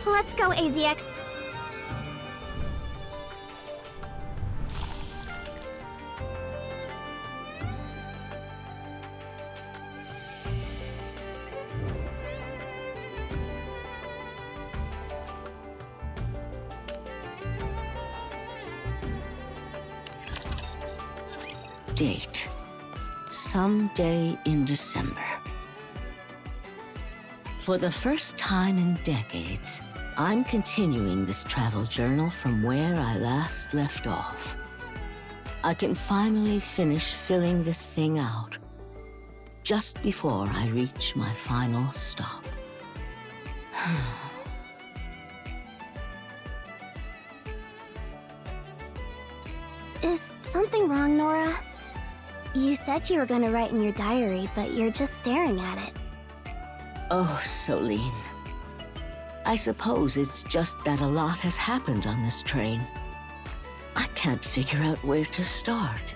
Let's go, AZX. Date. Someday in December. For the first time in decades, I'm continuing this travel journal from where I last left off. I can finally finish filling this thing out, just before I reach my final stop. Is something wrong, Nora? You said you were gonna write in your diary, but you're just staring at it. Oh, Soline. I suppose it's just that a lot has happened on this train. I can't figure out where to start.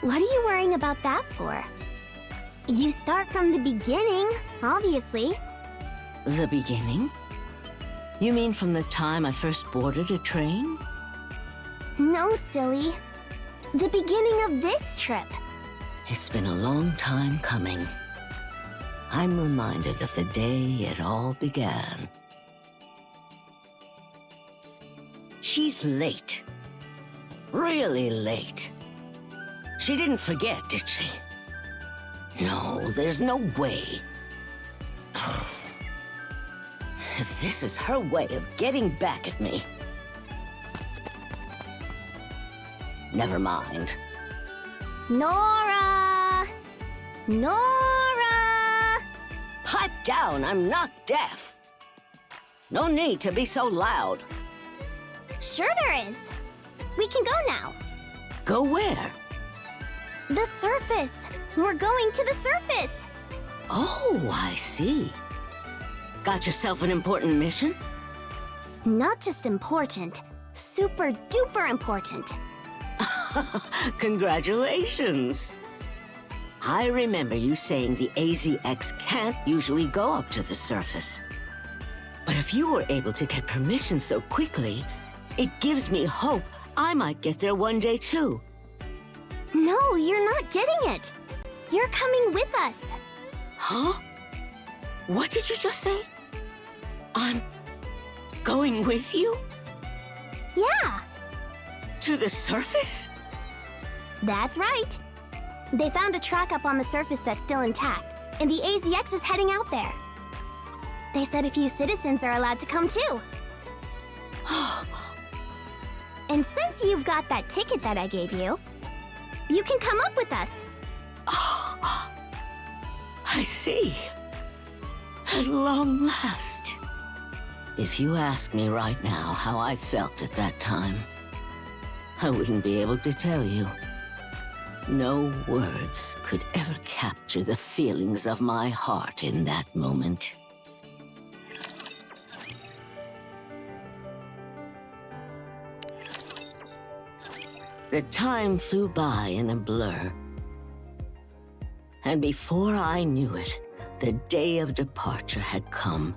What are you worrying about that for? You start from the beginning, obviously. The beginning? You mean from the time I first boarded a train? No, silly. The beginning of this trip. It's been a long time coming. I'm reminded of the day it all began. She's late. Really late. She didn't forget, did she? No, there's no way. If this is her way of getting back at me... Never mind. Nora! Nora! Pipe down, I'm not deaf. No need to be so loud. Sure there is. We can go now. Go where? The surface. We're going to the surface. Oh, I see. Got yourself an important mission? Not just important, super duper important. Congratulations! I remember you saying the AZX can't usually go up to the surface. But if you were able to get permission so quickly, it gives me hope I might get there one day too. No, you're not getting it. You're coming with us. Huh? What did you just say? I'm going with you? Yeah, To the surface? that's right. They found a track up on the surface that's still intact, and the AZX is heading out there. They said a few citizens are allowed to come too. And since you've got that ticket that I gave you, you can come up with us. I see. At long last. If you ask me right now how I felt at that time, I wouldn't be able to tell you. No words could ever capture the feelings of my heart in that moment. The time flew by in a blur. And before I knew it, the day of departure had come.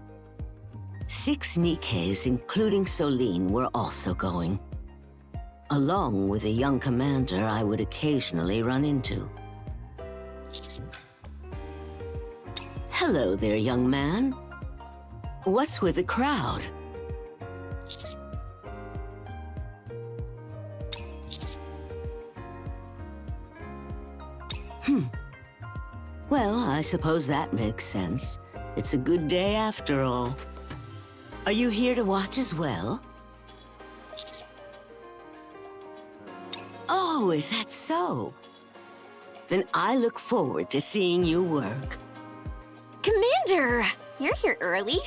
6 NIKKEs, including Soline, were also going, along with a young commander I would occasionally run into. Hello there, young man. What's with the crowd? Well, I suppose that makes sense. It's a good day after all. Are you here to watch as well? Oh, is that so? Then I look forward to seeing you work. Commander! You're here early.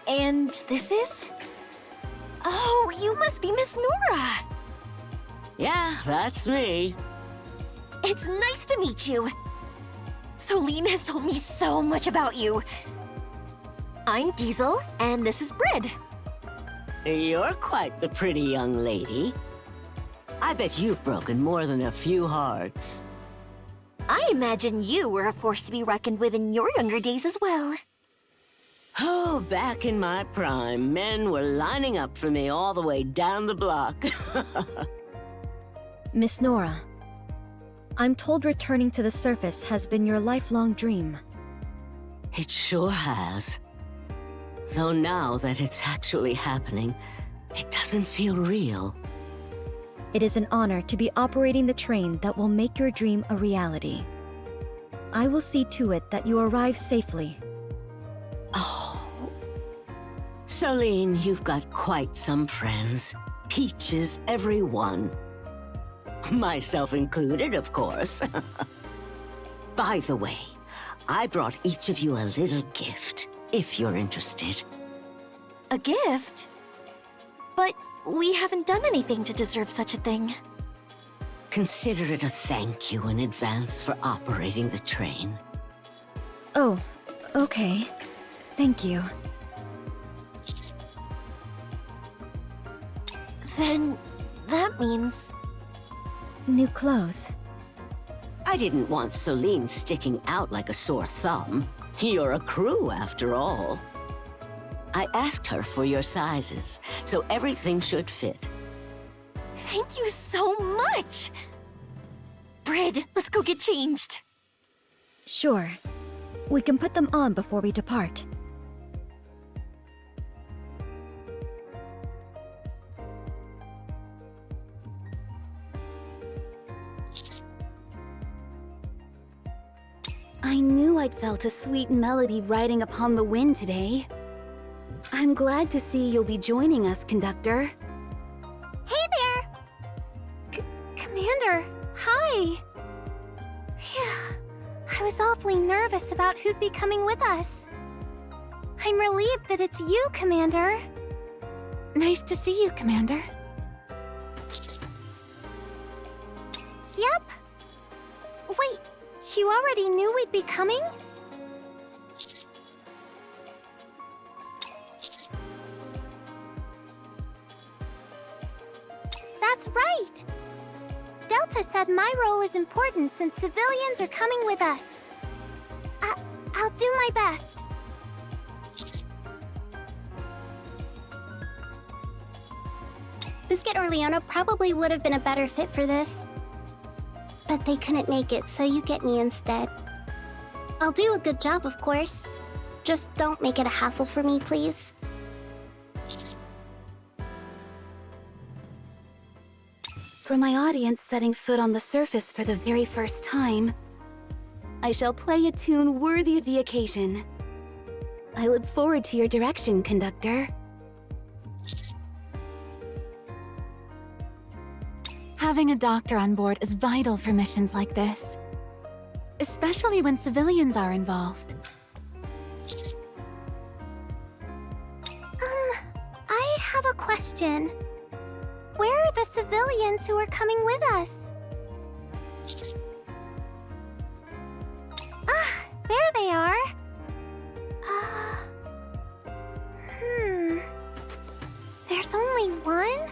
And this is? Oh, you must be Miss Nora! Yeah, that's me. It's nice to meet you. Soline has told me so much about you. I'm Diesel, and this is Brid. You're quite the pretty young lady. I bet you've broken more than a few hearts. I imagine you were a force to be reckoned with in your younger days as well. Oh, back in my prime, men were lining up for me all the way down the block. Miss Nora, I'm told returning to the surface has been your lifelong dream. It sure has. Though now that it's actually happening, it doesn't feel real. It is an honor to be operating the train that will make your dream a reality. I will see to it that you arrive safely. Oh. Soline, you've got quite some friends. Peaches, every one. Myself included, of course. By the way, I brought each of you a little gift, if you're interested. A gift? But we haven't done anything to deserve such a thing. Consider it a thank you in advance for operating the train. Oh, okay. Thank you. Then that means... New clothes. I didn't want Soline sticking out like a sore thumb. You're a crew, after all. I asked her for your sizes, so everything should fit. Thank you so much! Brid, let's go get changed. Sure. We can put them on before we depart. I knew I'd felt a sweet melody riding upon the wind today. I'm glad to see you'll be joining us, Conductor. Hey there! Commander, hi! Phew. I was awfully nervous about who'd be coming with us. I'm relieved that it's you, Commander. Nice to see you, Commander. Yep. Wait, you already knew we'd be coming? That's right! Delta said my role is important since civilians are coming with us. I'll do my best. Biscuit or Leona probably would have been a better fit for this. But they couldn't make it, so you get me instead. I'll do a good job, of course. Just don't make it a hassle for me, please. For my audience setting foot on the surface for the very first time, I shall play a tune worthy of the occasion. I look forward to your direction, Conductor. Having a doctor on board is vital for missions like this, especially when civilians are involved. I have a question. Where are the civilians who are coming with us? Ah, there they are. There's only one?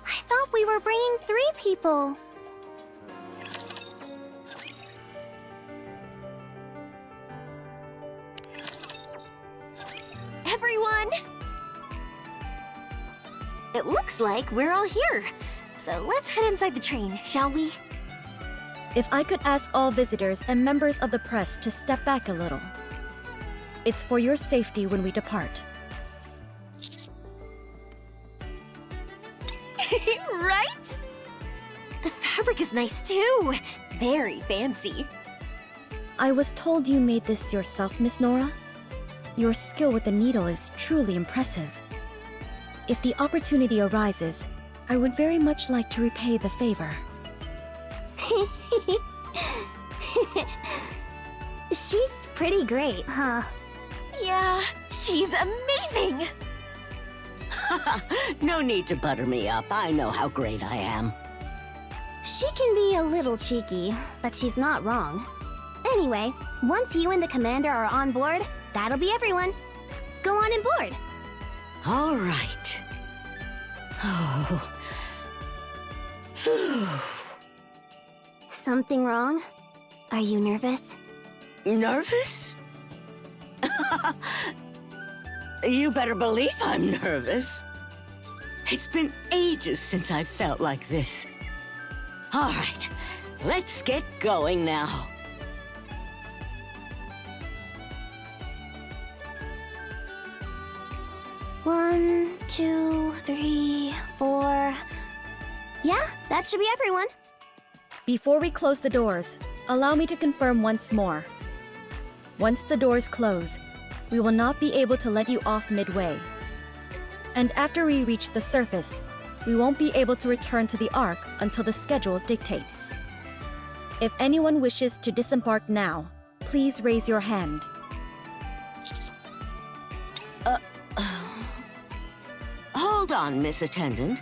I thought we were bringing 3 people. Everyone! It looks like we're all here. So let's head inside the train, shall we? If I could ask all visitors and members of the press to step back a little. It's for your safety when we depart. Right? The fabric is nice too. Very fancy. I was told you made this yourself, Miss Nora. Your skill with the needle is truly impressive. If the opportunity arises, I would very much like to repay the favor. She's pretty great, huh? Yeah, she's amazing! No need to butter me up. I know how great I am. She can be a little cheeky, but she's not wrong. Anyway, once you and the commander are on board, that'll be everyone. Go on and board. All right. Oh. Something wrong? Are you nervous? Nervous? You better believe I'm nervous. It's been ages since I felt like this. All right, let's get going now. One, two, three, four. Yeah, that should be everyone. Before we close the doors, allow me to confirm once more. Once the doors close, we will not be able to let you off midway. And after we reach the surface, we won't be able to return to the Ark until the schedule dictates. If anyone wishes to disembark now, please raise your hand. Hold on, Miss Attendant.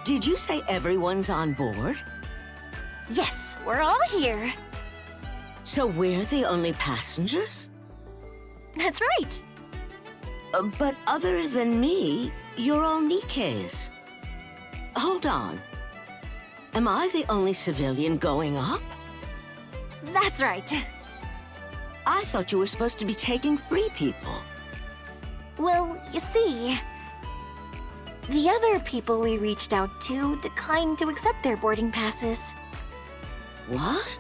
Did you say everyone's on board? Yes, we're all here. So we're the only passengers? That's right. But other than me, you're all NIKKEs. Hold on. Am I the only civilian going up? That's right. I thought you were supposed to be taking 3 people. Well, you see, the other people we reached out to declined to accept their boarding passes. What?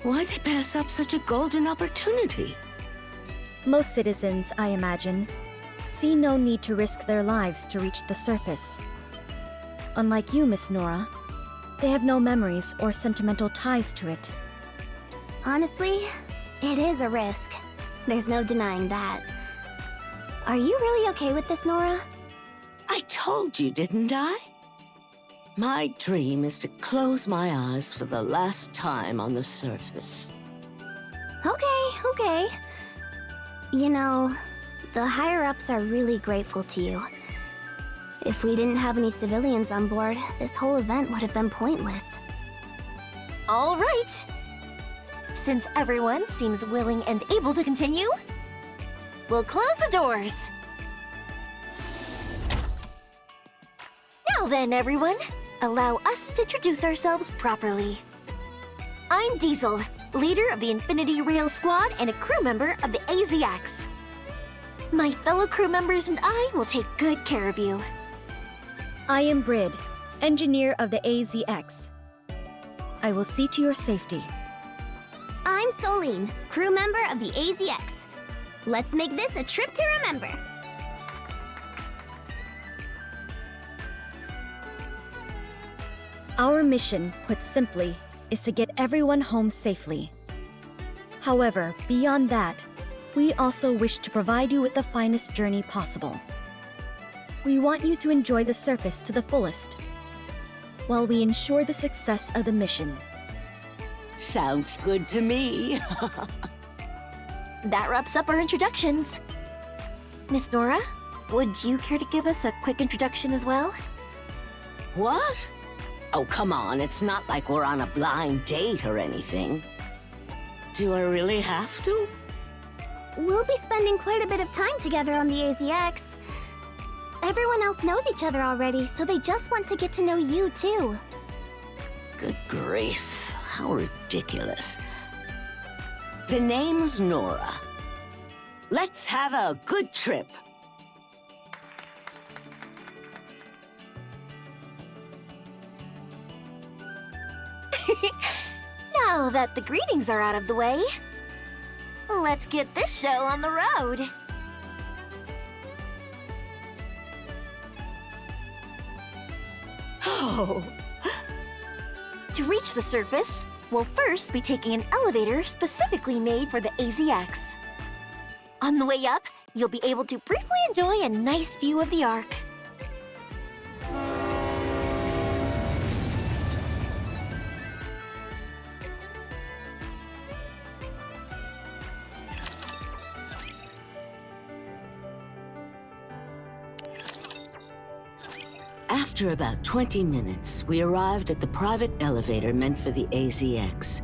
Why'd they pass up such a golden opportunity? Most citizens, I imagine, see no need to risk their lives to reach the surface. Unlike you, Miss Nora, they have no memories or sentimental ties to it. Honestly, it is a risk. There's no denying that. Are you really okay with this, Nora? I told you, didn't I? My dream is to close my eyes for the last time on the surface. Okay. You know, the higher-ups are really grateful to you. If we didn't have any civilians on board, this whole event would have been pointless. All right. Since everyone seems willing and able to continue, we'll close the doors. Now then, everyone, allow us to introduce ourselves properly. I'm Diesel, leader of the Infinity Rail Squad and a crew member of the AZX. My fellow crew members and I will take good care of you. I am Brid, engineer of the AZX. I will see to your safety. I'm Soline, crew member of the AZX. Let's make this a trip to remember. Our mission, put simply, is to get everyone home safely. However, beyond that, we also wish to provide you with the finest journey possible. We want you to enjoy the surface to the fullest, while we ensure the success of the mission. Sounds good to me. That wraps up our introductions. Miss Nora, would you care to give us a quick introduction as well? What? Oh, come on, it's not like we're on a blind date or anything. Do I really have to? We'll be spending quite a bit of time together on the AZX. Everyone else knows each other already, so they just want to get to know you too. Good grief, how ridiculous. The name's Nora. Let's have a good trip. Now that the greetings are out of the way, let's get this show on the road. Oh, To reach the surface, we'll first be taking an elevator specifically made for the AZX. On the way up, you'll be able to briefly enjoy a nice view of the Ark. after about 20 minutes, we arrived at the private elevator meant for the AZX.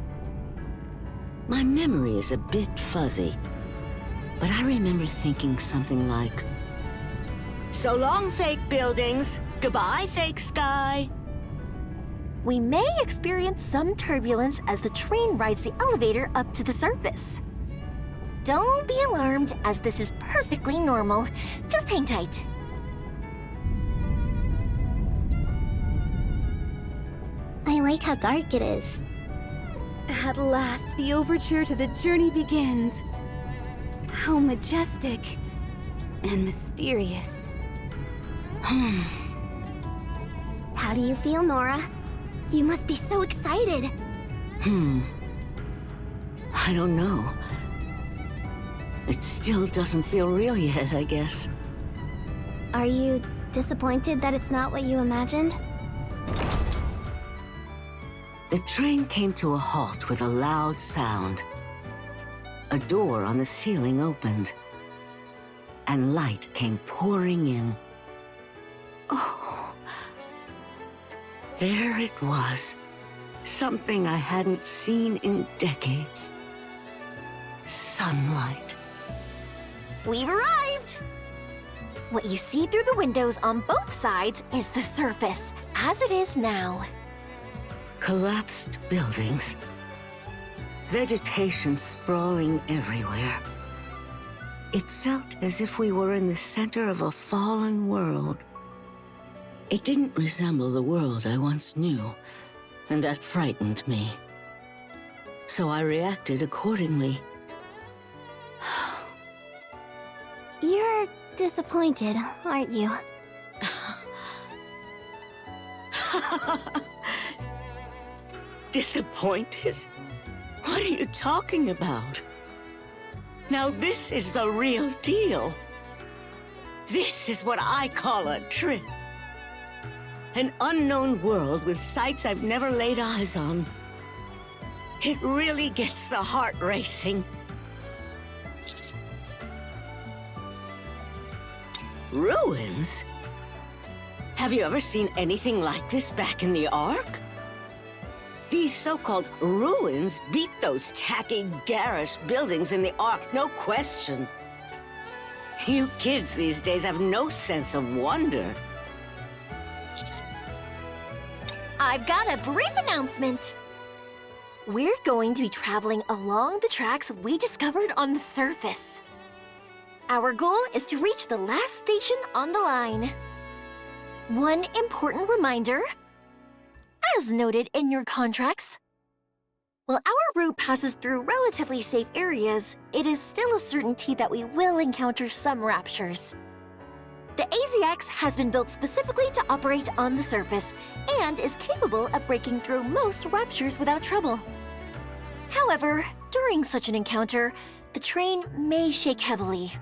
My memory is a bit fuzzy, but I remember thinking something like, "So long, fake buildings. Goodbye, fake sky." we may experience some turbulence as the train rides the elevator up to the surface. Don't be alarmed, as this is perfectly normal. Just hang tight. I like how dark it is. At last, the overture to the journey begins. How majestic and mysterious. How do you feel, Nora? You must be so excited. I don't know. It still doesn't feel real yet, I guess. Are you disappointed that it's not what you imagined? The train came to a halt with a loud sound. A door on the ceiling opened, and light came pouring in. Oh, there it was. Something I hadn't seen in decades. Sunlight. We've arrived! What you see through the windows on both sides is the surface, as it is now. Collapsed buildings. Vegetation sprawling everywhere. It felt as if we were in the center of a fallen world. It didn't resemble the world I once knew, and that frightened me. So I reacted accordingly. You're disappointed, aren't you? Disappointed? What are you talking about? Now this is the real deal. This is what I call a trip. An unknown world with sights I've never laid eyes on. It really gets the heart racing. Ruins? Have you ever seen anything like this back in the Ark? These so-called ruins beat those tacky, garish buildings in the Ark, no question. You kids these days have no sense of wonder. I've got a brief announcement. We're going to be traveling along the tracks we discovered on the surface. Our goal is to reach the last station on the line. One important reminder, as noted in your contracts, while our route passes through relatively safe areas, it is still a certainty that we will encounter some raptures. The AZX has been built specifically to operate on the surface and is capable of breaking through most raptures without trouble. However, during such an encounter, the train may shake heavily.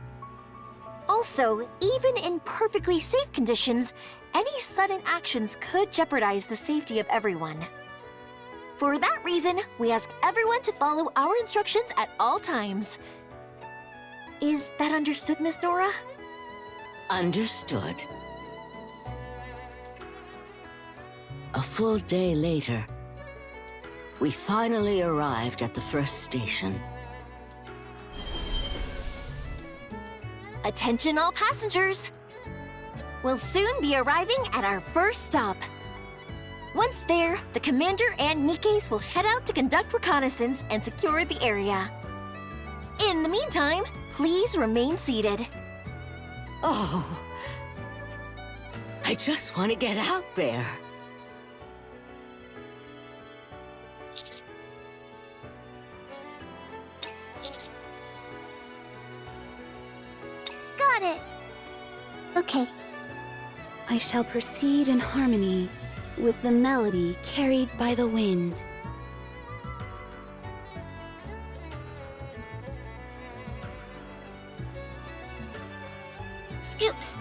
Also, even in perfectly safe conditions, any sudden actions could jeopardize the safety of everyone. For that reason, we ask everyone to follow our instructions at all times. Is that understood, Miss Nora? Understood. A full day later, we finally arrived at the first station. Attention all passengers! We'll soon be arriving at our first stop. Once there, the commander and NIKKEs will head out to conduct reconnaissance and secure the area. In the meantime, please remain seated. Oh, I just want to get out there. Got it. Okay. I shall proceed in harmony with the melody carried by the wind. Scoops.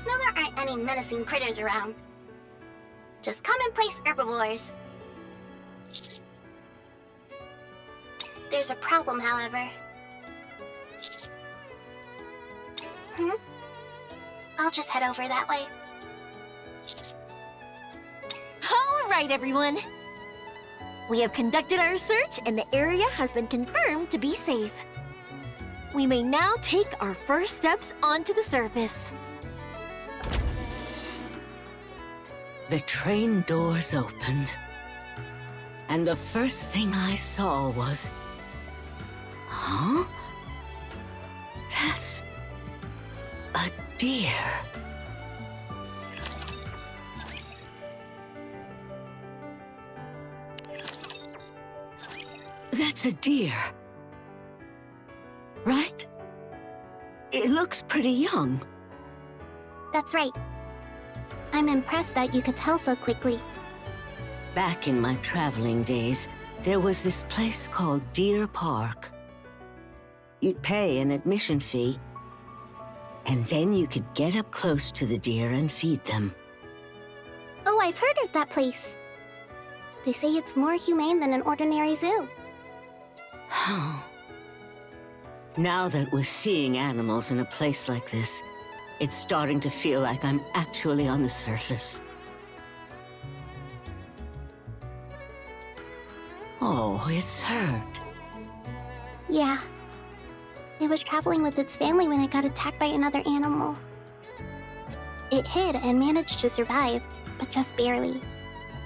No, there aren't any menacing critters around. Just commonplace herbivores. There's a problem, however. I'll just head over that way. All right, everyone. We have conducted our search and the area has been confirmed to be safe. We may now take our first steps onto the surface. The train doors opened, and the first thing I saw was... Huh? That's... a deer. That's a deer. Right? It looks pretty young. That's right. I'm impressed that you could tell so quickly. Back in my traveling days, there was this place called Deer Park. You'd pay an admission fee, and then you could get up close to the deer and feed them. Oh, I've heard of that place. They say it's more humane than an ordinary zoo. Now that we're seeing animals in a place like this, it's starting to feel like I'm actually on the surface. Oh, it's hurt. Yeah. It was traveling with its family when it got attacked by another animal. It hid and managed to survive, but just barely.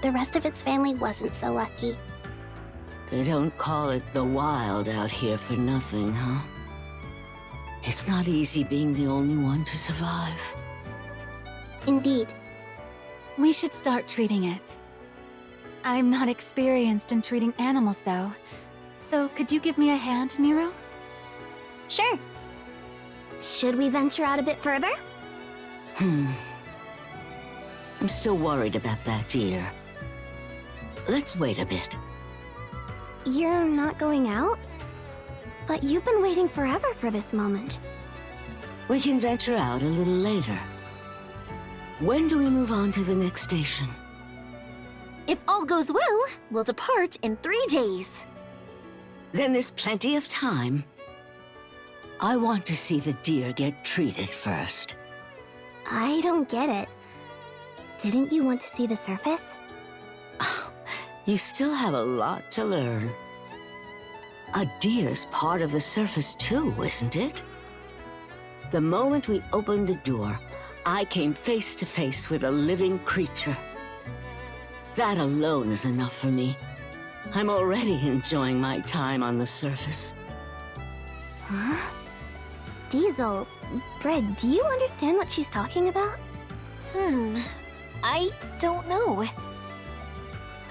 The rest of its family wasn't so lucky. They don't call it the wild out here for nothing, huh? It's not easy being the only one to survive. Indeed. We should start treating it. I'm not experienced in treating animals, though. So could you give me a hand, Nero? Sure. Should we venture out a bit further? I'm still worried about that deer. Let's wait a bit. You're not going out? But you've been waiting forever for this moment. We can venture out a little later. When do we move on to the next station? If all goes well, we'll depart in 3 days. Then there's plenty of time. I want to see the deer get treated first. I don't get it. Didn't you want to see the surface? You still have a lot to learn. A deer's part of the surface too, isn't it? The moment we opened the door, I came face to face with a living creature. That alone is enough for me. I'm already enjoying my time on the surface. Huh? Diesel, Brid, do you understand what she's talking about? I don't know.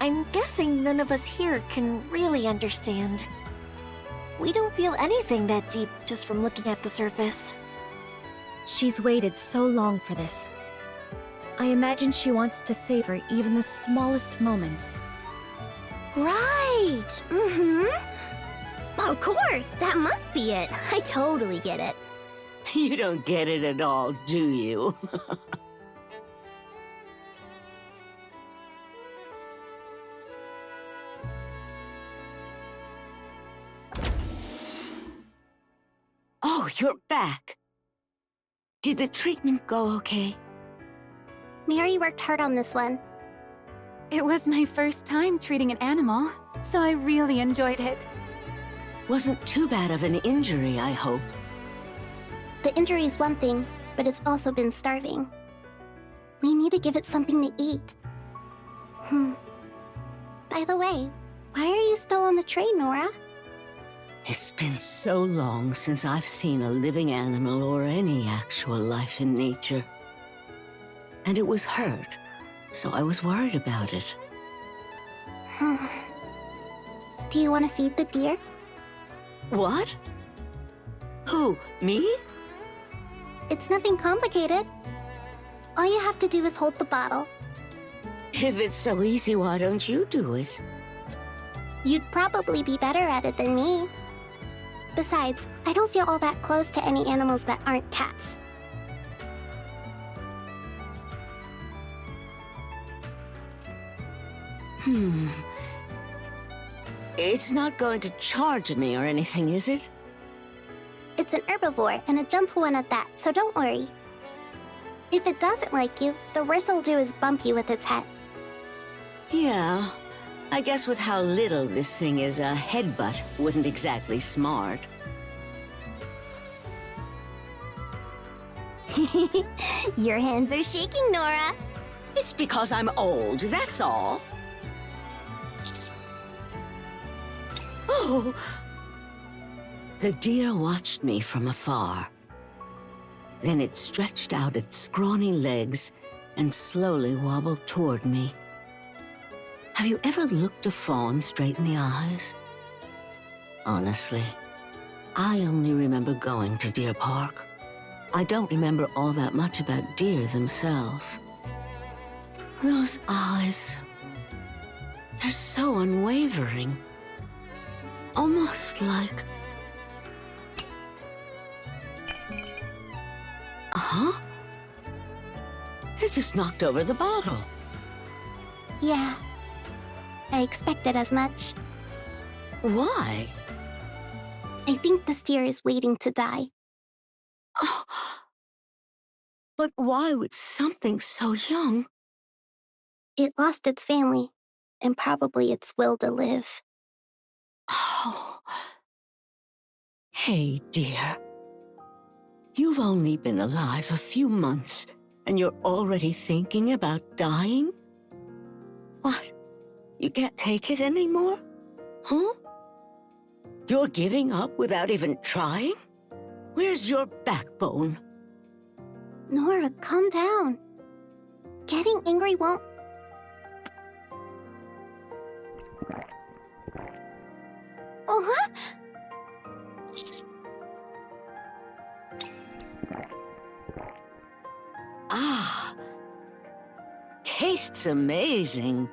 I'm guessing none of us here can really understand. We don't feel anything that deep just from looking at the surface. She's waited so long for this. I imagine she wants to savor even the smallest moments. Right! Of course, that must be it. I totally get it. You don't get it at all, do you? Oh, you're back. Did the treatment go okay? Mary worked hard on this one. It was my first time treating an animal, so I really enjoyed it. Wasn't too bad of an injury, I hope. The injury's one thing, but it's also been starving. We need to give it something to eat. By the way, why are you still on the train, Nora? It's been so long since I've seen a living animal or any actual life in nature. And it was hurt, so I was worried about it. Do you want to feed the deer? What? Who, me? It's nothing complicated. All you have to do is hold the bottle. If it's so easy, why don't you do it? You'd probably be better at it than me. Besides, I don't feel all that close to any animals that aren't cats. It's not going to charge me or anything, is it? It's an herbivore, and a gentle one at that, so don't worry. If it doesn't like you, the worst it'll do is bump you with its head. Yeah, I guess with how little this thing is, a headbutt wouldn't exactly smart. Your hands are shaking, Nora. It's because I'm old, that's all. Oh! The deer watched me from afar. Then it stretched out its scrawny legs and slowly wobbled toward me. Have you ever looked a fawn straight in the eyes? Honestly, I only remember going to Deer Park. I don't remember all that much about deer themselves. Those eyes, they're so unwavering. Almost like... Uh-huh. It just knocked over the bottle. Yeah. I expected as much. Why? I think the steer is waiting to die. Oh. But why would something so young... It lost its family, and probably its will to live. Oh. Hey, dear. You've only been alive a few months, and you're already thinking about dying? What? You can't take it anymore? Huh? You're giving up without even trying? Where's your backbone? Nora, calm down. Getting angry won't... Oh, Ah, tastes amazing.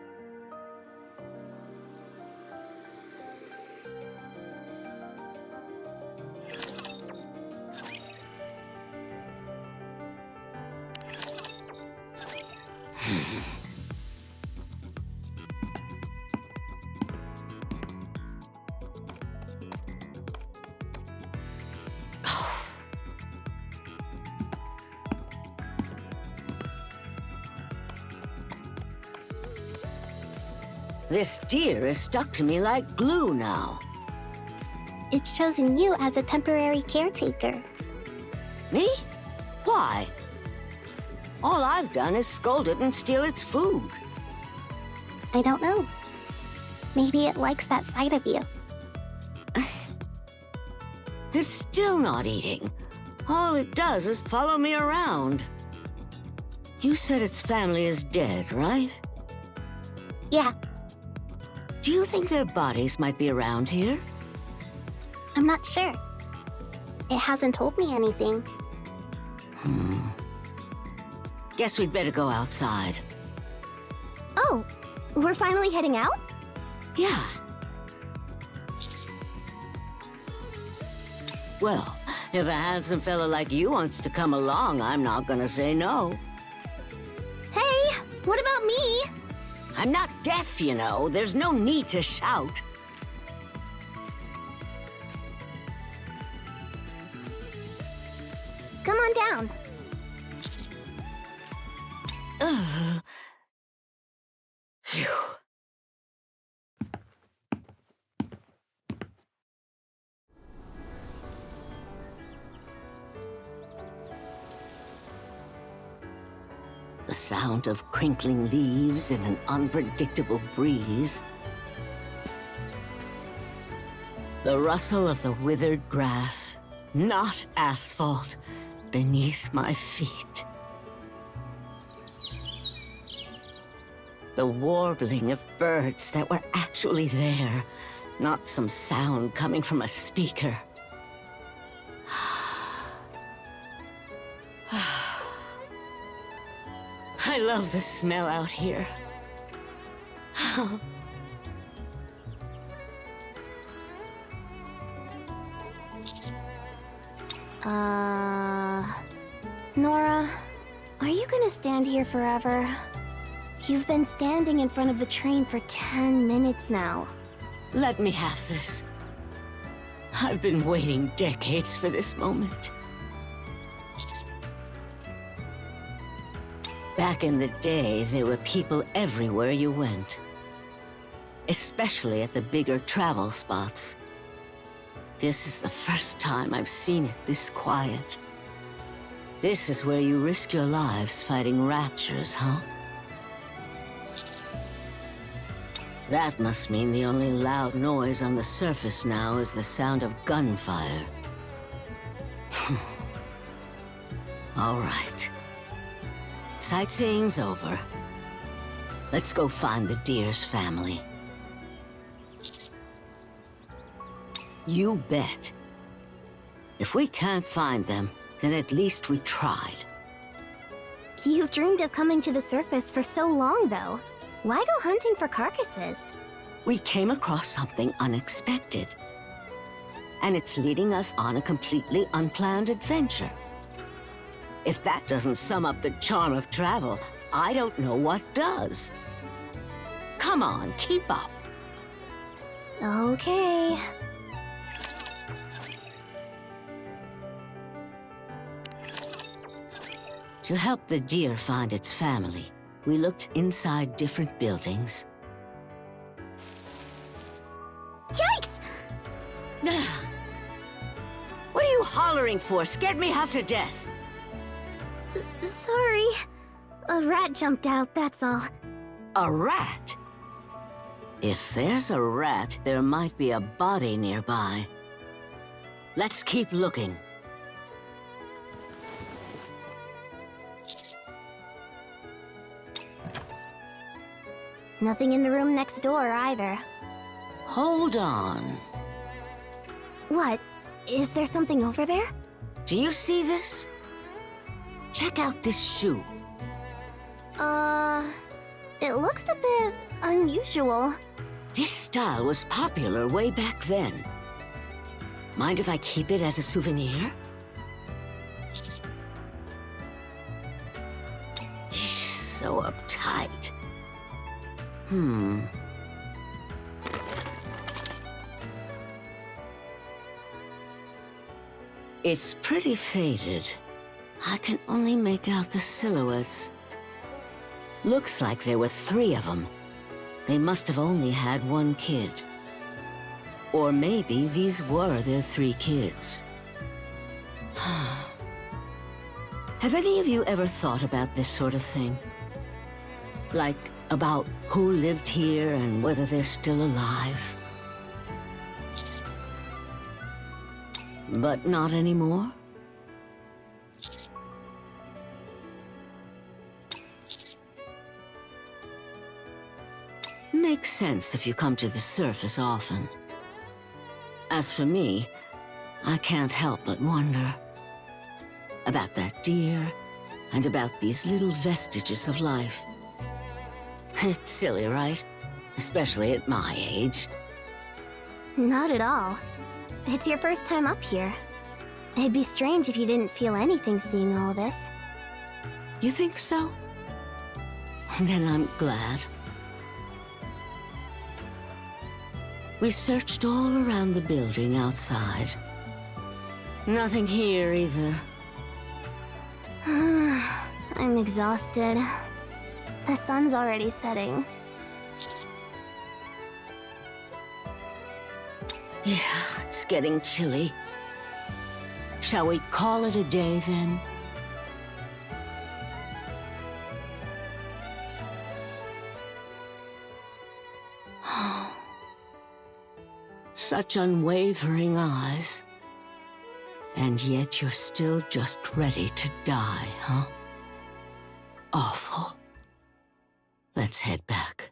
This deer is stuck to me like glue now. it's chosen you as a temporary caretaker. Me? Why? All I've done is scold it and steal its food. I don't know. Maybe it likes that side of you. It's still not eating. All it does is follow me around. You said its family is dead, right? Yeah, Do you think their bodies might be around here? I'm not sure. It hasn't told me anything. Guess we'd better go outside. Oh, we're finally heading out? Yeah. Well, if a handsome fella like you wants to come along, I'm not gonna say no. Hey, what about me? I'm not deaf, you know. There's no need to shout. Come on down. Ugh. Phew. The sound of crinkling leaves in an unpredictable breeze. The rustle of the withered grass, not asphalt, beneath my feet. The warbling of birds that were actually there, not some sound coming from a speaker. I love the smell out here. Nora, are you gonna stand here forever? You've been standing in front of the train for 10 minutes now. Let me have this. I've been waiting decades for this moment. Back in the day, there were people everywhere you went. Especially at the bigger travel spots. This is the first time I've seen it this quiet. This is where you risk your lives fighting raptures, huh? That must mean the only loud noise on the surface now is the sound of gunfire. All right. Sightseeing's over. Let's go find the deer's family. You bet. If we can't find them, then at least we tried. You've dreamed of coming to the surface for so long, though. Why go hunting for carcasses? We came across something unexpected. And it's leading us on a completely unplanned adventure. If that doesn't sum up the charm of travel, I don't know what does. Come on, keep up. Okay. To help the deer find its family, we looked inside different buildings. Yikes! What are you hollering for? Scared me half to death. Sorry. A rat jumped out, that's all. A rat? If there's a rat, there might be a body nearby. Let's keep looking. Nothing in the room next door, either. Hold on. What? Is there something over there? Do you see this? Check out this shoe. It looks a bit unusual. This style was popular way back then. Mind if I keep it as a souvenir? So uptight. It's pretty faded. I can only make out the silhouettes. Looks like there were 3 of them. They must have only had 1 kid. Or maybe these were their 3 kids. Have any of you ever thought about this sort of thing? Like, about who lived here and whether they're still alive? But not anymore? Makes sense if you come to the surface often. As for me, I can't help but wonder about that deer and about these little vestiges of life. It's silly, right? Especially at my age. Not at all. It's your first time up here. It'd be strange if you didn't feel anything seeing all this. You think so? Then I'm glad. We searched all around the building outside. Nothing here either. I'm exhausted. The sun's already setting. Yeah, it's getting chilly. Shall we call it a day then? Such unwavering eyes. And yet you're still just ready to die, huh? Awful. Let's head back.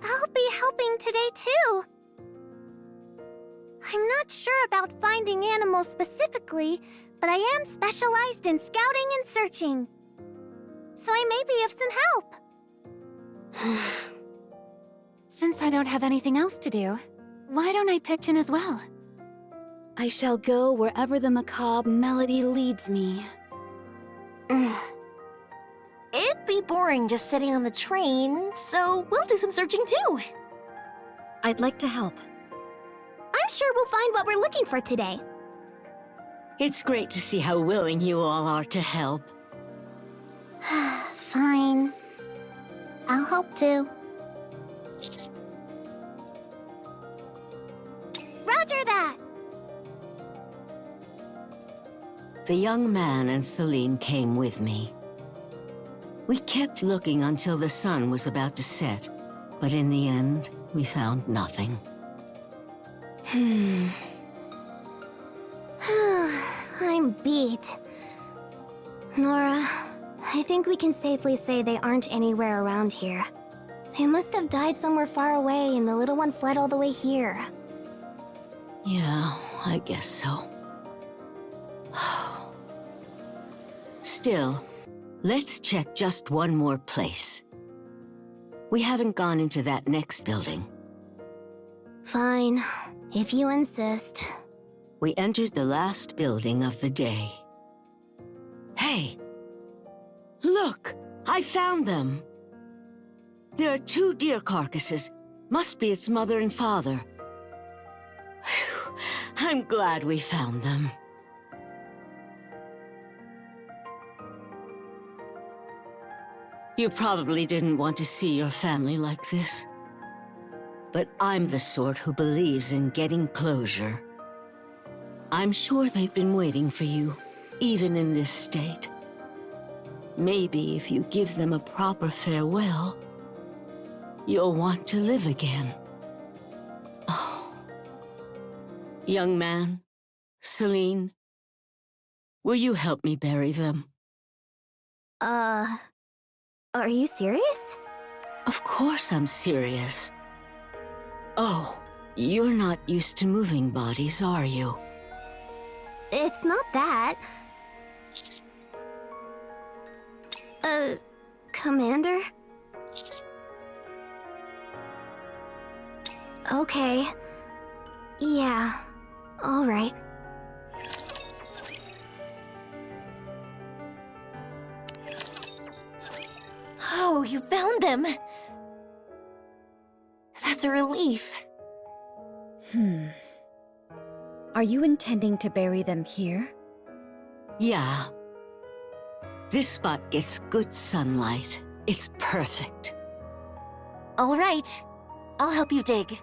I'll be helping today too. I'm not sure about finding animals specifically, but I am specialized in scouting and searching. So I may be of some help. Since I don't have anything else to do, why don't I pitch in as well? I shall go wherever the macabre melody leads me. It'd be boring just sitting on the train, so we'll do some searching too. I'd like to help. I'm sure we'll find what we're looking for today. It's great to see how willing you all are to help. Fine. I'll help too. Roger that! The young man and Soline came with me. We kept looking until the sun was about to set, but in the end, we found nothing. I'm beat. Nora, I think we can safely say they aren't anywhere around here. They must have died somewhere far away and the little one fled all the way here. Yeah, I guess so. Still, let's check just one more place. We haven't gone into that next building. Fine, if you insist. We entered the last building of the day. Hey! Look! I found them! There are 2 deer carcasses. Must be its mother and father. Whew. I'm glad we found them. You probably didn't want to see your family like this. But I'm the sort who believes in getting closure. I'm sure they've been waiting for you, even in this state. Maybe if you give them a proper farewell, you'll want to live again. Oh. Young man, Soline, will you help me bury them? Are you serious? Of course I'm serious. Oh, you're not used to moving bodies, are you? It's not that. Commander? Okay. Yeah, all right. Oh, you found them! That's a relief. Are you intending to bury them here? Yeah. This spot gets good sunlight. It's perfect. All right. I'll help you dig.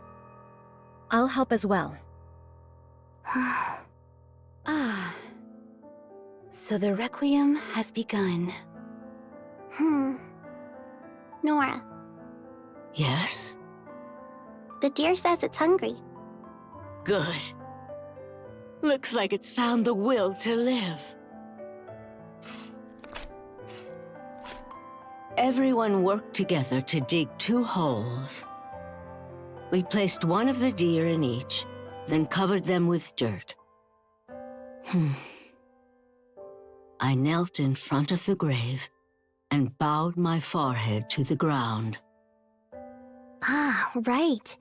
I'll help as well. So the Requiem has begun. Nora, Yes? the deer says it's hungry. Good. Looks like it's found the will to live. Everyone worked together to dig 2 holes. We placed one of the deer in each, then covered them with dirt. I knelt in front of the grave and bowed my forehead to the ground. Ah, right.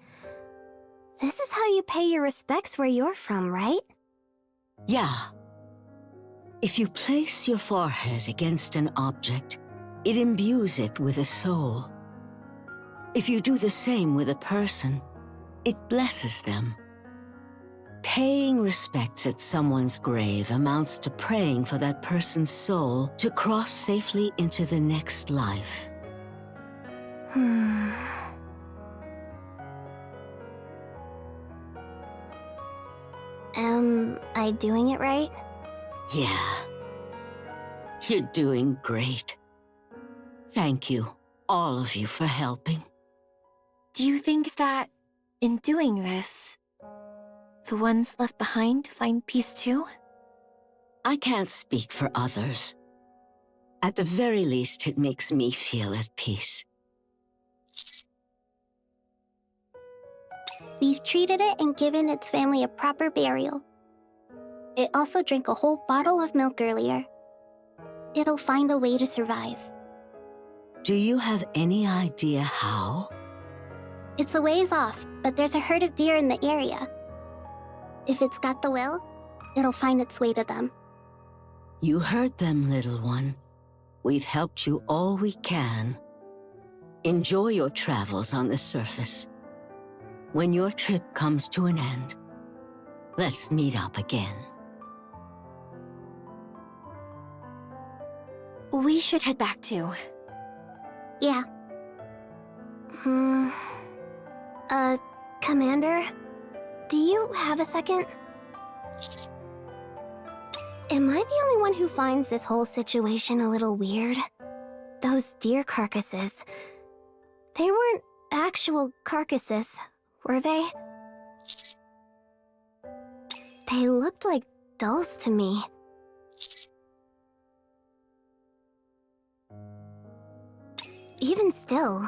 This is how you pay your respects where you're from, right? Yeah. If you place your forehead against an object, it imbues it with a soul. If you do the same with a person, it blesses them. Paying respects at someone's grave amounts to praying for that person's soul to cross safely into the next life. Am I doing it right? Yeah. You're doing great. Thank you, all of you, for helping. Do you think that, in doing this, the ones left behind find peace too? I can't speak for others. At the very least, it makes me feel at peace. We've treated it and given its family a proper burial. It also drank a whole bottle of milk earlier. It'll find a way to survive. Do you have any idea how? It's a ways off, but there's a herd of deer in the area. If it's got the will, it'll find its way to them. You heard them, little one. We've helped you all we can. Enjoy your travels on the surface. When your trip comes to an end, let's meet up again. We should head back too. Yeah. Commander? Do you have a second? Am I the only one who finds this whole situation a little weird? Those deer carcasses. They weren't actual carcasses, were they? They looked like dolls to me. Even still,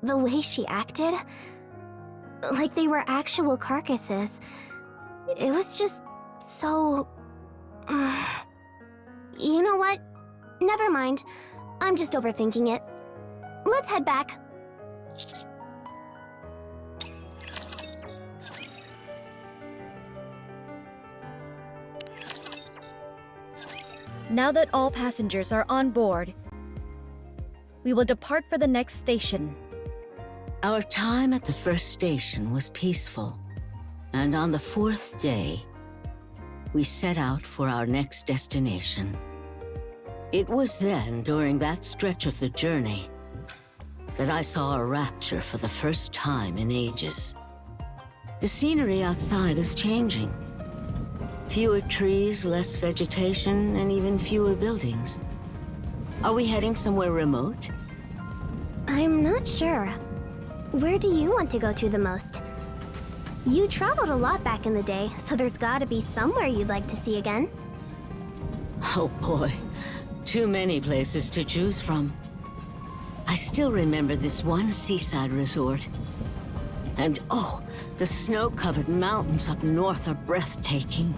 the way she acted, like they were actual carcasses, it was just so... You know what? Never mind. I'm just overthinking it. Let's head back. Now that all passengers are on board, we will depart for the next station. Our time at the first station was peaceful, and on the 4th day, we set out for our next destination. It was then, during that stretch of the journey, that I saw a rapture for the first time in ages. The scenery outside is changing. Fewer trees, less vegetation, and even fewer buildings. Are we heading somewhere remote? I'm not sure. Where do you want to go to the most? You traveled a lot back in the day, so there's gotta be somewhere you'd like to see again. Oh boy, too many places to choose from. I still remember this one seaside resort. And oh, the snow-covered mountains up north are breathtaking.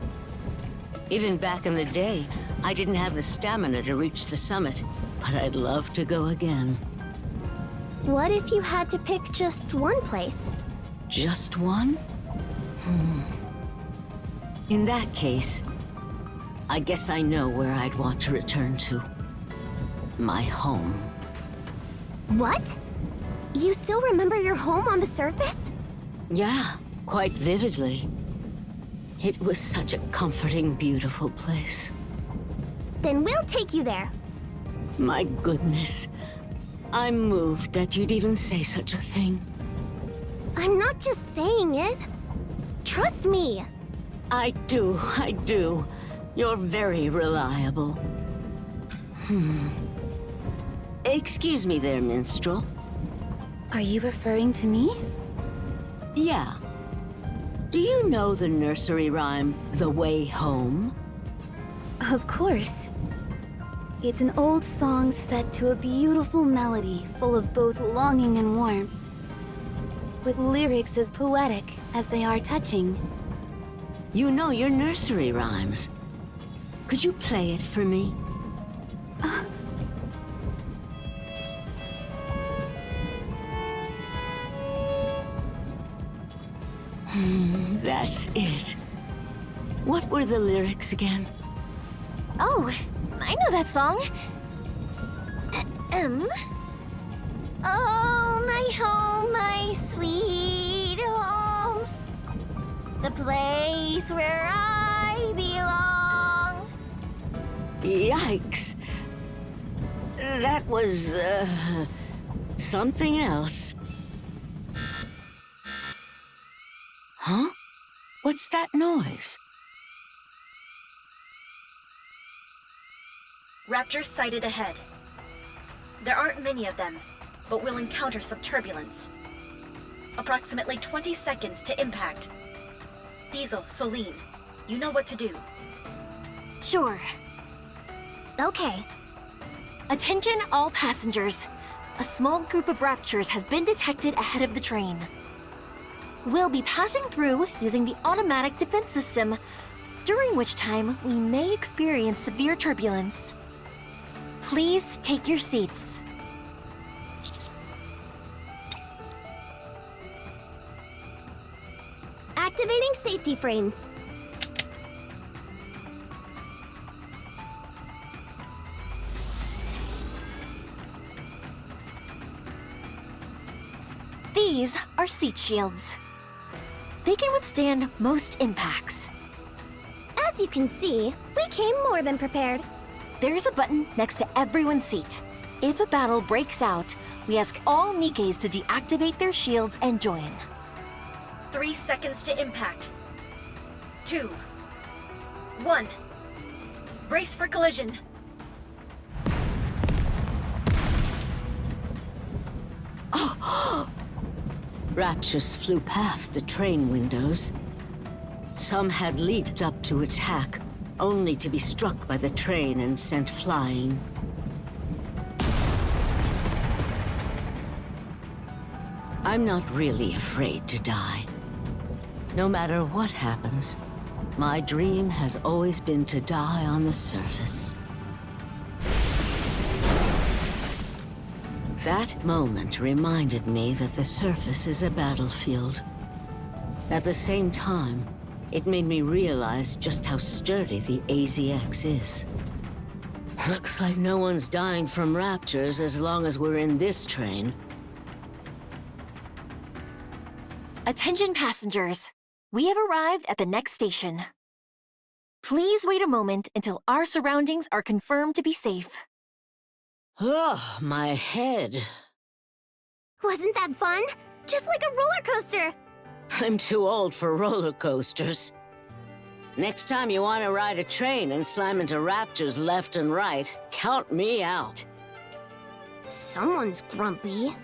Even back in the day, I didn't have the stamina to reach the summit, but I'd love to go again. What if you had to pick just one place? Just one? In that case, I guess I know where I'd want to return to. My home. What? You still remember your home on the surface? Yeah, quite vividly. It was such a comforting, beautiful place. Then we'll take you there. My goodness. I'm moved that you'd even say such a thing. I'm not just saying it. Trust me. I do. You're very reliable. Excuse me there, minstrel. Are you referring to me? Yeah. Do you know the nursery rhyme, The Way Home? Of course. It's an old song set to a beautiful melody full of both longing and warmth, with lyrics as poetic as they are touching. You know your nursery rhymes. Could you play it for me? That's it. What were the lyrics again? Oh, I know that song. Oh, my home, my sweet home. The place where I belong. Yikes. That was, something else. Huh? What's that noise? Raptors sighted ahead. There aren't many of them, but we'll encounter some turbulence. Approximately 20 seconds to impact. Diesel, Soline, you know what to do. Sure. Okay. Attention all passengers. A small group of raptors has been detected ahead of the train. We'll be passing through using the automatic defense system, during which time we may experience severe turbulence. Please take your seats. Activating safety frames. These are seat shields. They can withstand most impacts. As you can see, we came more than prepared. There's a button next to everyone's seat. If a battle breaks out, we ask all NIKKEs to deactivate their shields and join. 3 seconds to impact. 2, 1. Brace for collision. Raptures flew past the train windows. Some had leaped up to attack, only to be struck by the train and sent flying. I'm not really afraid to die. No matter what happens, my dream has always been to die on the surface. That moment reminded me that the surface is a battlefield. At the same time, it made me realize just how sturdy the AZX is. Looks like no one's dying from raptures as long as we're in this train. Attention passengers. We have arrived at the next station. Please wait a moment until our surroundings are confirmed to be safe. Oh, my head. Wasn't that fun? Just like a roller coaster. I'm too old for roller coasters. Next time you want to ride a train and slam into raptors left and right, count me out. Someone's grumpy.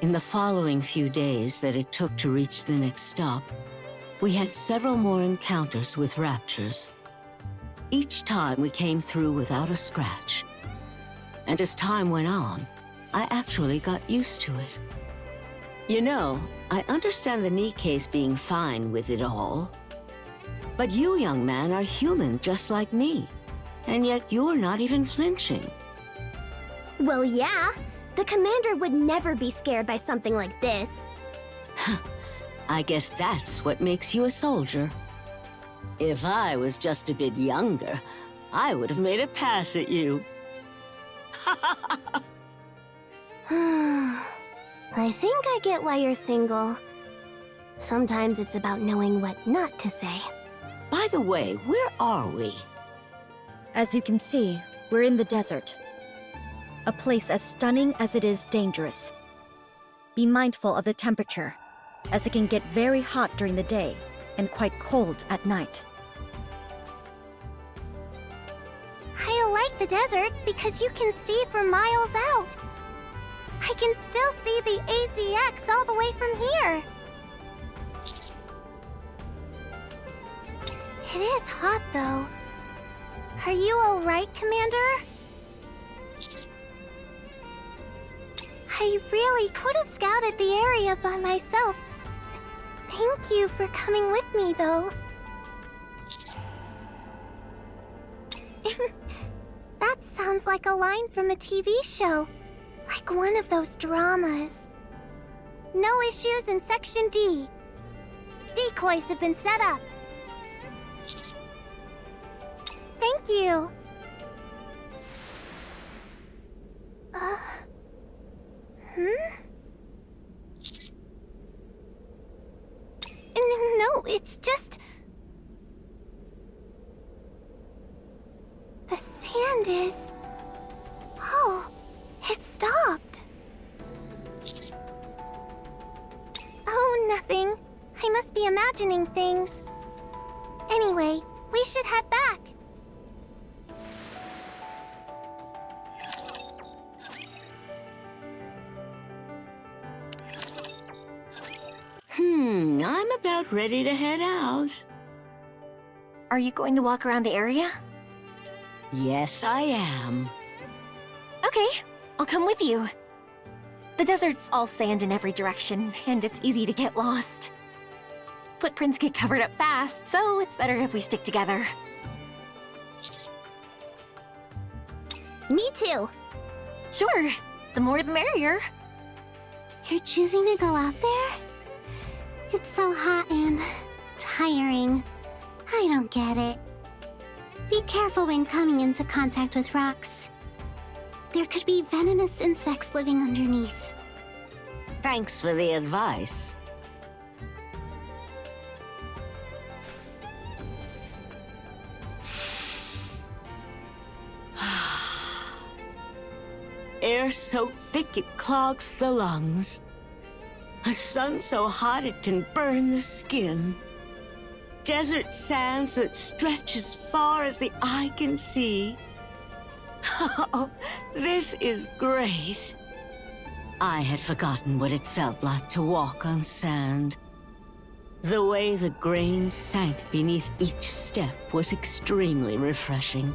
In the following few days that it took to reach the next stop, we had several more encounters with raptors. Each time we came through without a scratch. And as time went on, I actually got used to it. You know, I understand the NIKKEs being fine with it all. But you, young man, are human just like me. And yet you're not even flinching. Well, yeah. The commander would never be scared by something like this. I guess that's what makes you a soldier. If I was just a bit younger, I would have made a pass at you. I think I get why you're single. Sometimes it's about knowing what not to say. By the way, where are we? As you can see, we're in the desert. A place as stunning as it is dangerous. Be mindful of the temperature, as it can get very hot during the day and quite cold at night. I like the desert because you can see for miles out. I can still see the AZX all the way from here. It is hot, though. Are you all right, Commander? I really could have scouted the area by myself. Thank you for coming with me, though. That sounds like a line from a TV show. Like one of those dramas. No issues in Section D. Decoys have been set up. Thank you. No, it's just... The sand is... Oh, it stopped. Oh, nothing. I must be imagining things. Anyway, we should head back. I'm about ready to head out. Are you going to walk around the area? Yes, I am. Okay, I'll come with you. The desert's all sand in every direction, and it's easy to get lost. Footprints get covered up fast, so it's better if we stick together. Me too. Sure, the more the merrier. You're choosing to go out there? It's so hot and tiring. I don't get it. Be careful when coming into contact with rocks. There could be venomous insects living underneath. Thanks for the advice. Air so thick it clogs the lungs. A sun so hot it can burn the skin. desert sands that stretch as far as the eye can see. Oh, this is great. I had forgotten what it felt like to walk on sand. The way the grains sank beneath each step was extremely refreshing.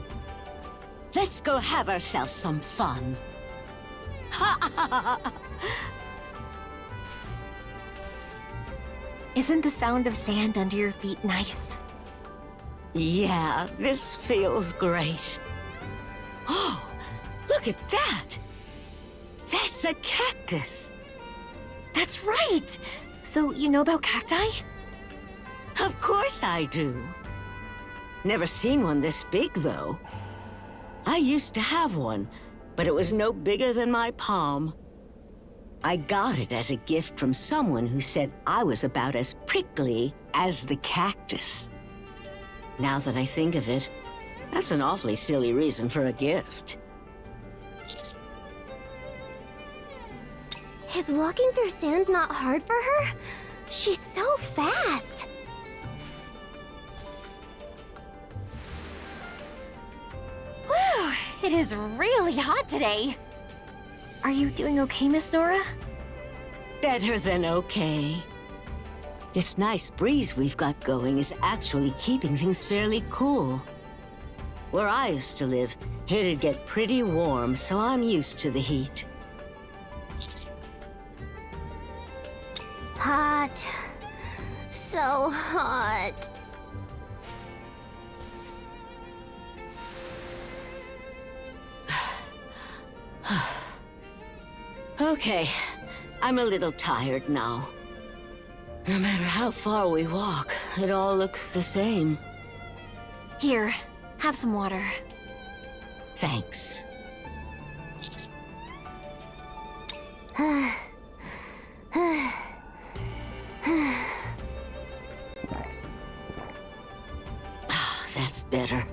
Let's go have ourselves some fun. Isn't the sound of sand under your feet nice? Yeah, this feels great. Oh, look at that! That's a cactus! That's right! So you know about cacti? Of course I do. Never seen one this big, though. I used to have one, but it was no bigger than my palm. I got it as a gift from someone who said I was about as prickly as the cactus. Now that I think of it, that's an awfully silly reason for a gift. Is walking through sand not hard for her? She's so fast. Whew, it is really hot today. Are you doing okay, Miss Nora? Better than okay. This nice breeze we've got going is actually keeping things fairly cool. Where I used to live, it'd get pretty warm, so I'm used to the heat. Hot. So hot. Okay, I'm a little tired now. No matter how far we walk, it all looks the same. Here, have some water. Thanks. That's better.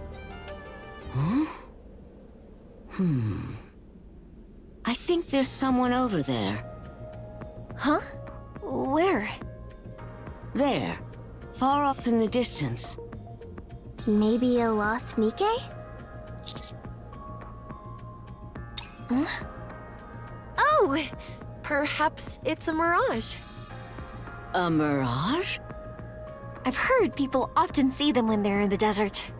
Huh? I think there's someone over there. Huh? Where? There. Far off in the distance. Maybe a lost NIKKE? Huh? Oh! Perhaps it's a mirage. A mirage? I've heard people often see them when they're in the desert.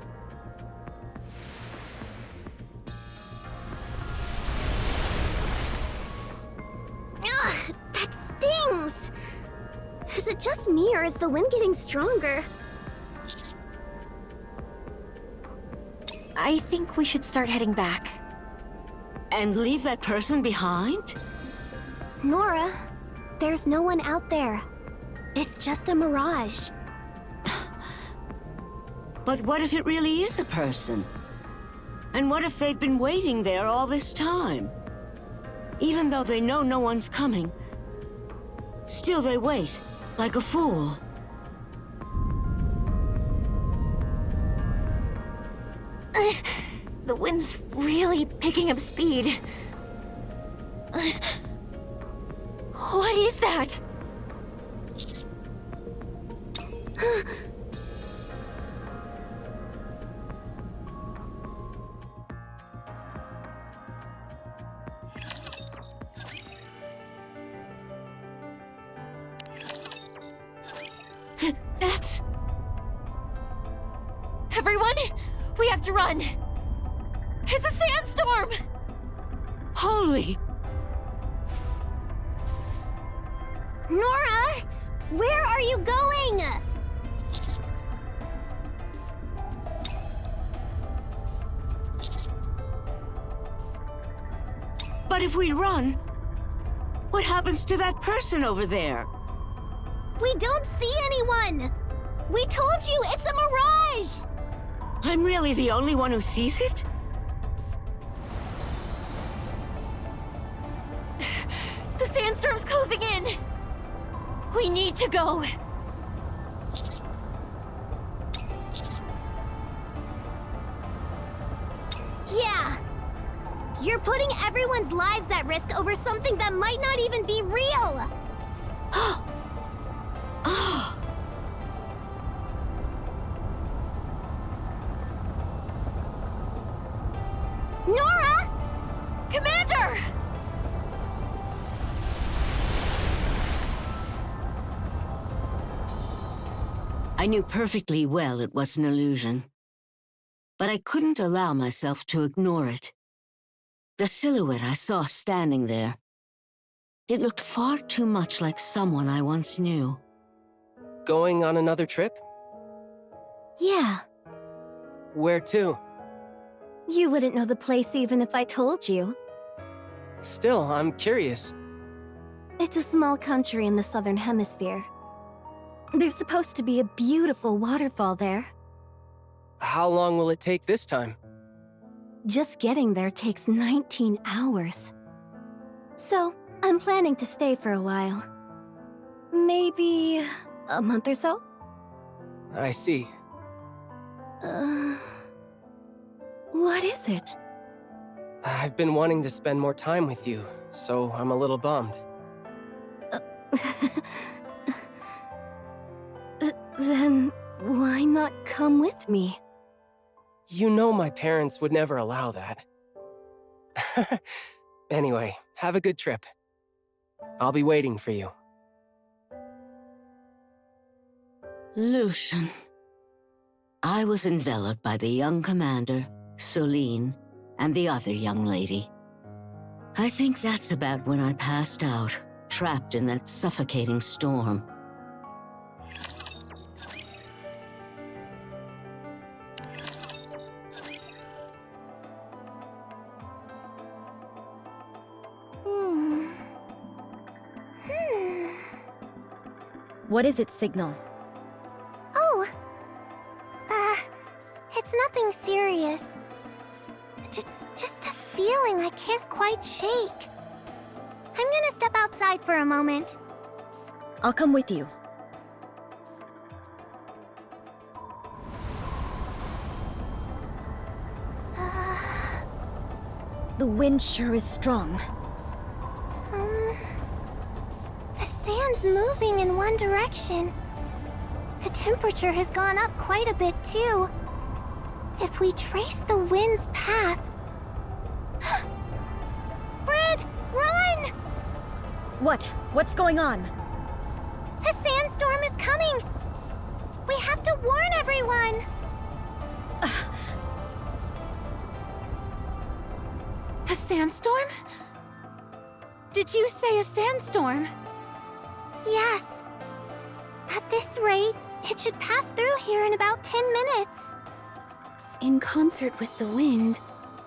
Ugh, that stings! Is it just me, or is the wind getting stronger? I think we should start heading back. And leave that person behind? Nora, there's no one out there. It's just a mirage. But what if it really is a person? And what if they've been waiting there all this time? Even though they know no one's coming, still they wait, like a fool. The wind's really picking up speed. What is that? That's... Everyone, we have to run. It's a sandstorm! Holy... Nora! Where are you going? But if we run, what happens to that person over there? We don't see anyone! We told you, it's a mirage! I'm really the only one who sees it? The sandstorm's closing in! We need to go! Yeah! You're putting everyone's lives at risk over something that might not even be real! Oh. Commander! I knew perfectly well it was an illusion, but I couldn't allow myself to ignore it. The silhouette I saw standing there, it looked far too much like someone I once knew. Going on another trip? Yeah, Where to? you wouldn't know the place even if I told you. Still, I'm curious. It's a small country in the southern hemisphere. There's supposed to be a beautiful waterfall there. How long will it take this time? Just getting there takes 19 hours. So, I'm planning to stay for a while. Maybe a month or so? I see. What is it? I've been wanting to spend more time with you, so I'm a little bummed. Then why not come with me? You know my parents would never allow that. Anyway, have a good trip. I'll be waiting for you. Lucian. I was enveloped by the young commander, Soline, and the other young lady. I think that's about when I passed out, trapped in that suffocating storm. What is its signal? Oh! It's nothing serious. Just a feeling I can't quite shake. I'm gonna step outside for a moment. I'll come with you. The wind sure is strong. The sand's moving in one direction. The temperature has gone up quite a bit, too. If we trace the wind's path... Brid, run! What? What's going on? A sandstorm is coming! We have to warn everyone! A sandstorm? Did you say a sandstorm? Yes. At this rate, it should pass through here in about 10 minutes. In concert with the wind,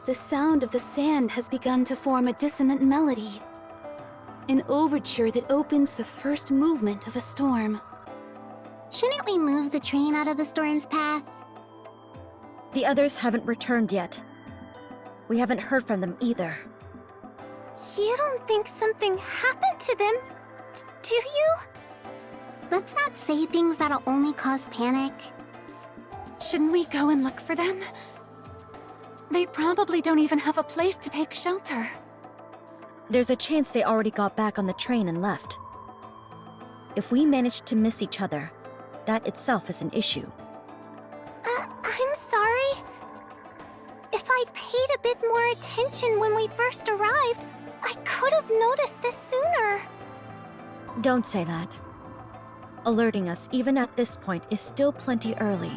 the sound of the sand has begun to form a dissonant melody. An overture that opens the first movement of a storm. Shouldn't we move the train out of the storm's path? The others haven't returned yet. We haven't heard from them either. You don't think something happened to them, do you? Let's not say things that'll only cause panic. Shouldn't we go and look for them? They probably don't even have a place to take shelter. There's a chance they already got back on the train and left. If we manage to miss each other, that itself is an issue. I'm sorry. If I'd paid a bit more attention when we first arrived, I could have noticed this sooner. Don't say that. Alerting us even at this point is still plenty early.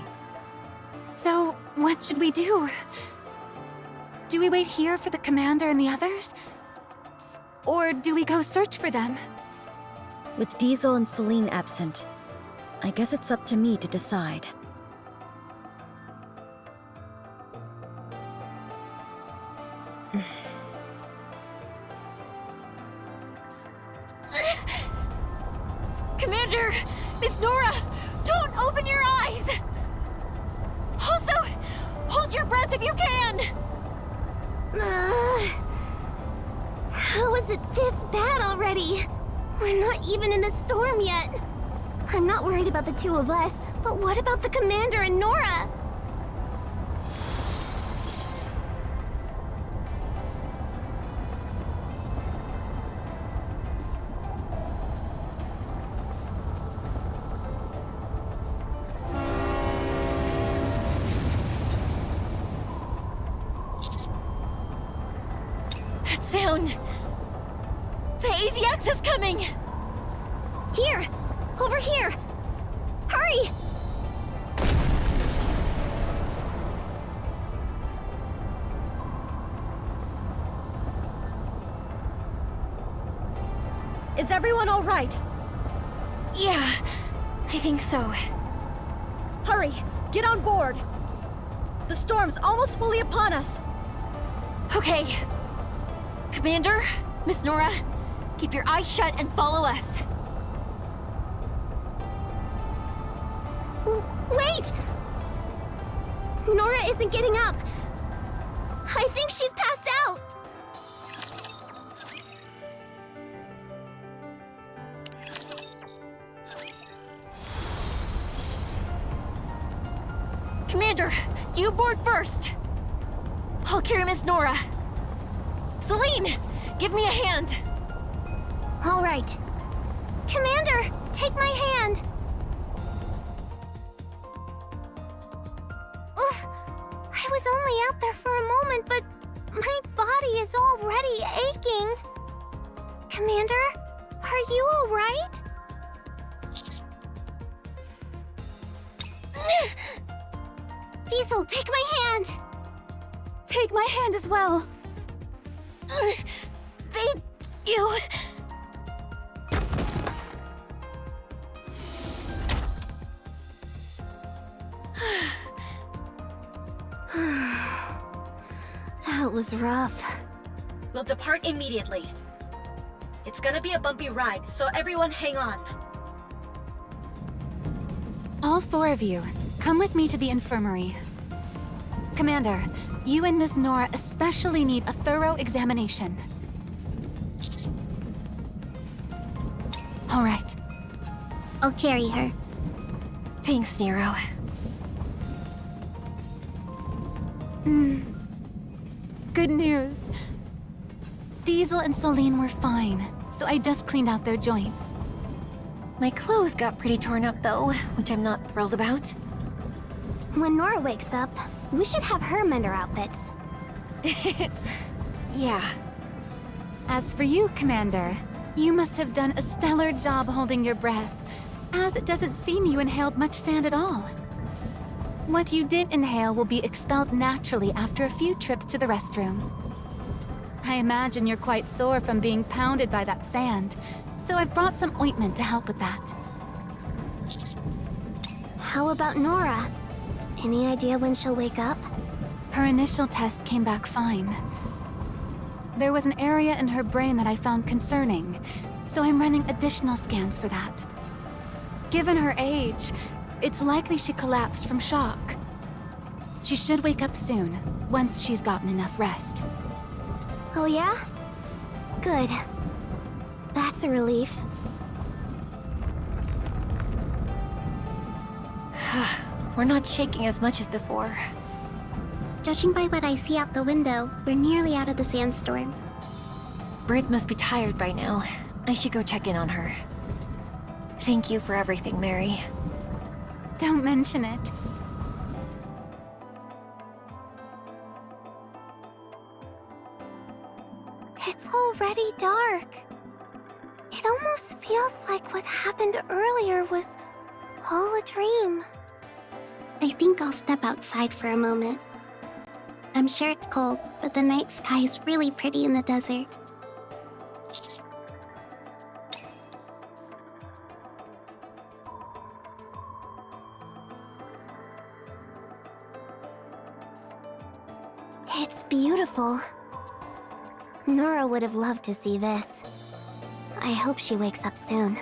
So, what should we do? Do we wait here for the commander and the others? Or do we go search for them? With Diesel and Soline absent, I guess it's up to me to decide. Commander! Miss Nora! Don't open your eyes! Also, hold your breath if you can! How is it this bad already? We're not even in the storm yet. I'm not worried about the two of us, but what about the commander and Nora? sound? The AZX is coming! Here! Over here! Hurry! Is everyone all right? Yeah, I think so. Hurry! Get on board! The storm's almost fully upon us! Okay. Commander, Miss Nora, keep your eyes shut and follow us. Wait! Nora isn't getting up. I think she's passed out. Commander, you board first. I'll carry Miss Nora. Soline, give me a hand. All right. Commander, take my hand. Ugh, I was only out there for a moment, but my body is already aching. Commander, are you all right? Diesel, take my hand. Take my hand as well. Thank you. That was rough. We'll depart immediately. It's gonna be a bumpy ride, so everyone hang on. All 4 of you, come with me to the infirmary. Commander, you and Miss Nora especially need a thorough examination. All right. I'll carry her. Thanks, Nero. Good news. Diesel and Soline were fine, so I just cleaned out their joints. My clothes got pretty torn up though, which I'm not thrilled about. When Nora wakes up, we should have her mend our outfits. Yeah. As for you, Commander, you must have done a stellar job holding your breath, as it doesn't seem you inhaled much sand at all. What you did inhale will be expelled naturally after a few trips to the restroom. I imagine you're quite sore from being pounded by that sand, so I've brought some ointment to help with that. How about Nora? Any idea when she'll wake up? Her initial tests came back fine. There was an area in her brain that I found concerning, so I'm running additional scans for that. Given her age, it's likely she collapsed from shock. She should wake up soon, once she's gotten enough rest. Oh yeah? Good. That's a relief. We're not shaking as much as before. Judging by what I see out the window, we're nearly out of the sandstorm. Brid must be tired by now. I should go check in on her. Thank you for everything, Mary. Don't mention it. It's already dark. It almost feels like what happened earlier was all a dream. I think I'll step outside for a moment. I'm sure it's cold, but the night sky is really pretty in the desert. It's beautiful. Nora would have loved to see this. I hope she wakes up soon.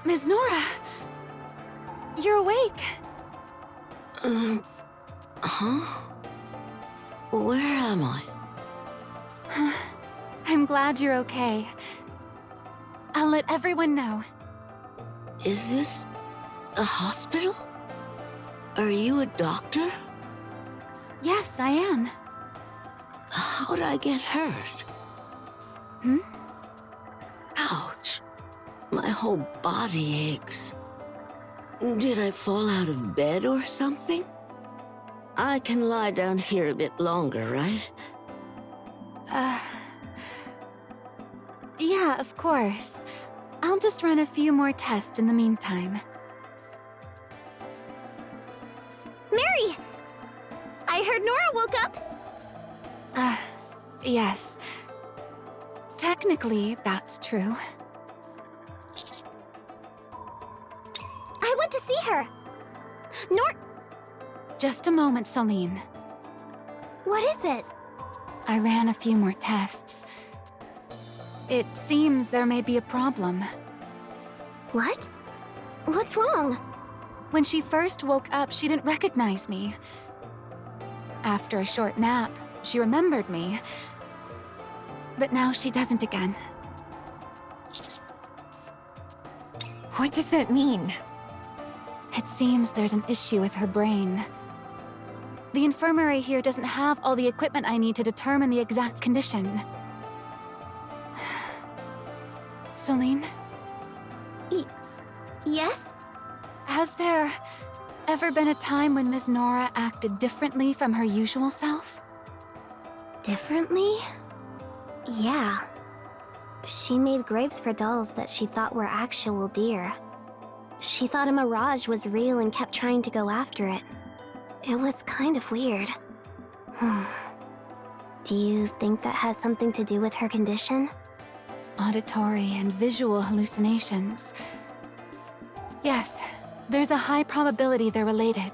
Miss Nora! You're awake! Huh? Where am I? I'm glad you're okay. I'll let everyone know. Is this a hospital? Are you a doctor? Yes, I am. How'd I get hurt? Hmm? Ouch. My whole body aches. Did I fall out of bed or something? I can lie down here a bit longer, right? Yeah, of course. I'll just run a few more tests in the meantime. Mary! I heard Nora woke up. Yes. Technically, that's true. I went to see her. Just a moment, Soline. What is it? I ran a few more tests. It seems there may be a problem. What? What's wrong? When she first woke up, she didn't recognize me. After a short nap, she remembered me. But now she doesn't again. What does that mean? It seems there's an issue with her brain. The infirmary here doesn't have all the equipment I need to determine the exact condition. Soline, Yes? has there ever been a time when Ms. Nora acted differently from her usual self? Differently? Yeah. She made graves for dolls that she thought were actual deer. She thought a mirage was real and kept trying to go after it. It was kind of weird. Do you think that has something to do with her condition? Auditory and visual hallucinations. Yes, there's a high probability they're related.